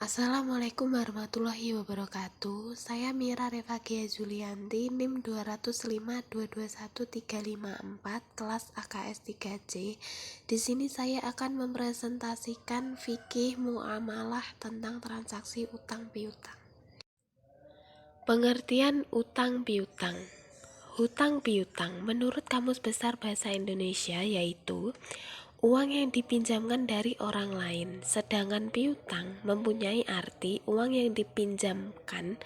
Assalamualaikum warahmatullahi wabarakatuh. Saya Mira Revagia Zulianti, NIM 205221354, kelas AKS 3C. Di sini saya akan mempresentasikan fikih muamalah tentang transaksi utang piutang. Pengertian utang piutang. Hutang piutang menurut Kamus Besar Bahasa Indonesia yaitu uang yang dipinjamkan dari orang lain, sedangkan piutang mempunyai arti uang yang dipinjamkan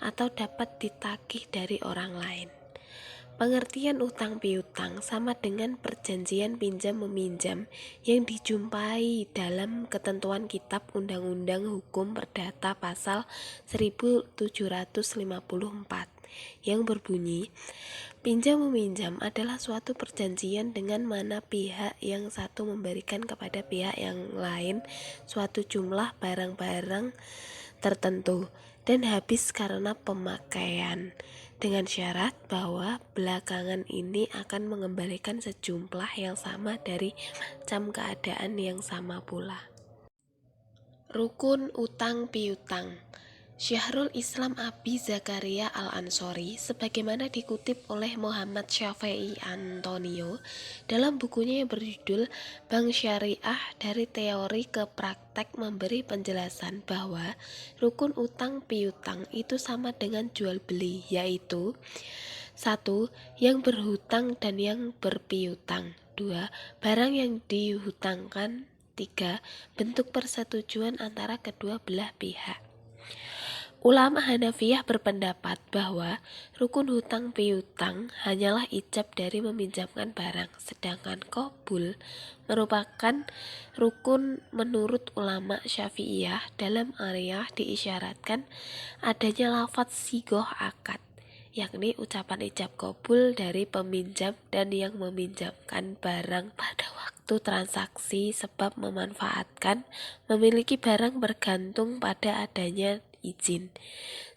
atau dapat ditagih dari orang lain. Pengertian utang piutang sama dengan perjanjian pinjam-meminjam yang dijumpai dalam ketentuan Kitab Undang-Undang Hukum Perdata pasal 1754 yang berbunyi, pinjam-meminjam adalah suatu perjanjian dengan mana pihak yang satu memberikan kepada pihak yang lain suatu jumlah barang-barang tertentu dan habis karena pemakaian, dengan syarat bahwa belakangan ini akan mengembalikan sejumlah yang sama dari macam keadaan yang sama pula. Rukun utang piutang. Syahrul Islam Abi Zakaria Al-Ansori sebagaimana dikutip oleh Muhammad Syafi'i Antonio dalam bukunya yang berjudul Bank Syariah dari Teori ke Praktek memberi penjelasan bahwa rukun utang piutang itu sama dengan jual beli, yaitu 1. Yang berhutang dan yang berpiutang. 2. Barang yang dihutangkan. 3. Bentuk persetujuan antara kedua belah pihak. Ulama Hanafiyah berpendapat bahwa rukun hutang piutang hanyalah ijab dari meminjamkan barang, sedangkan qabul merupakan rukun menurut ulama Syafi'iyah. Dalam ayat diisyaratkan adanya lafadz sigoh akad, yakni ucapan ijab qabul dari peminjam dan yang meminjamkan barang pada waktu transaksi, sebab memanfaatkan memiliki barang bergantung pada adanya izin.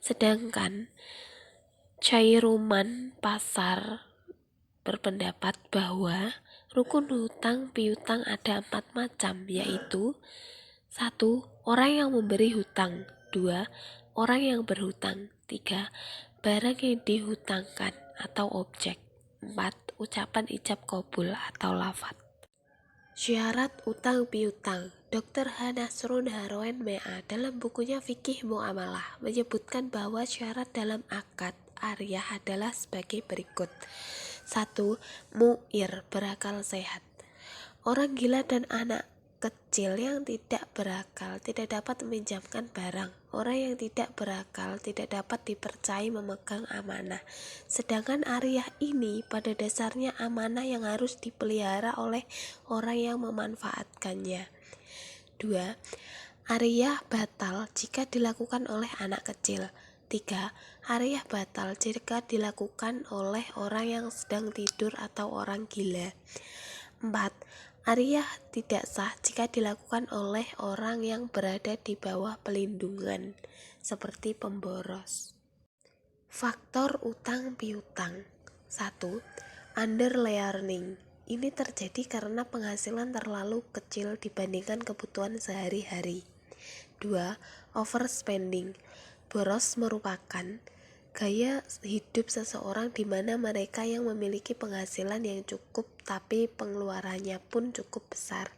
Sedangkan Cairuman Pasar berpendapat bahwa rukun hutang piutang ada 4 macam, yaitu 1. Orang yang memberi hutang. 2. Orang yang berhutang. 3. Barang yang dihutangkan atau objek. 4. Ucapan ijab qabul atau lafadz. Syarat utang piutang. Dr. H. Nasrun Harwen MA dalam bukunya Fikih Muamalah menyebutkan bahwa syarat dalam akad ariyah adalah sebagai berikut. 1. Mu'ir, berakal sehat. Orang gila dan anak kecil yang tidak berakal tidak dapat meminjamkan barang. Orang yang tidak berakal tidak dapat dipercayai memegang amanah. Sedangkan ariyah ini pada dasarnya amanah yang harus dipelihara oleh orang yang memanfaatkannya. 2. Ariyah batal jika dilakukan oleh anak kecil. 3. Ariyah batal jika dilakukan oleh orang yang sedang tidur atau orang gila. 4. Ariyah tidak sah jika dilakukan oleh orang yang berada di bawah pelindungan, seperti pemboros. Faktor utang piutang. 1. Underearning. Ini terjadi karena penghasilan terlalu kecil dibandingkan kebutuhan sehari-hari. 2. Overspending. Boros merupakan gaya hidup seseorang di mana mereka yang memiliki penghasilan yang cukup tapi pengeluarannya pun cukup besar.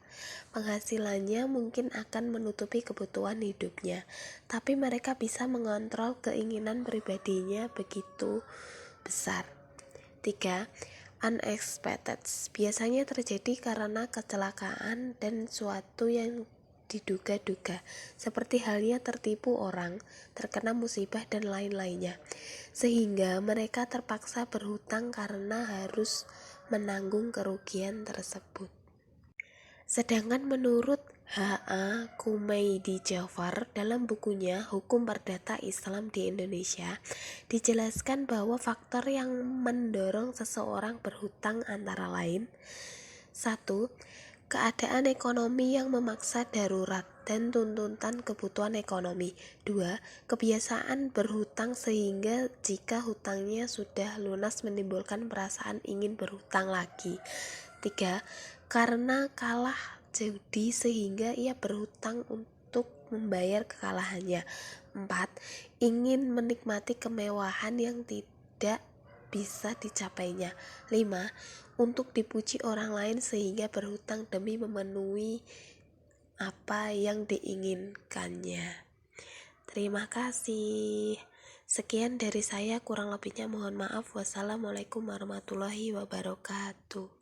Penghasilannya mungkin akan menutupi kebutuhan hidupnya, tapi mereka bisa mengontrol keinginan pribadinya begitu besar. 3. Unexpected. Biasanya terjadi karena kecelakaan dan suatu yang diduga-duga, seperti halnya tertipu orang, terkena musibah dan lain-lainnya, sehingga mereka terpaksa berhutang karena harus menanggung kerugian tersebut. Sedangkan menurut H.A. Kumaidi Jafar dalam bukunya Hukum Perdata Islam di Indonesia dijelaskan bahwa faktor yang mendorong seseorang berhutang antara lain: 1. Keadaan ekonomi yang memaksa darurat dan tuntutan kebutuhan ekonomi. 2. Kebiasaan berhutang sehingga jika hutangnya sudah lunas menimbulkan perasaan ingin berhutang lagi. 3. Karena kalah judi sehingga ia berhutang untuk membayar kekalahannya. 4. Ingin menikmati kemewahan yang tidak bisa dicapainya. 5. Untuk dipuji orang lain sehingga berhutang demi memenuhi apa yang diinginkannya. Terima kasih. Sekian dari saya, kurang lebihnya mohon maaf. Wassalamualaikum warahmatullahi wabarakatuh.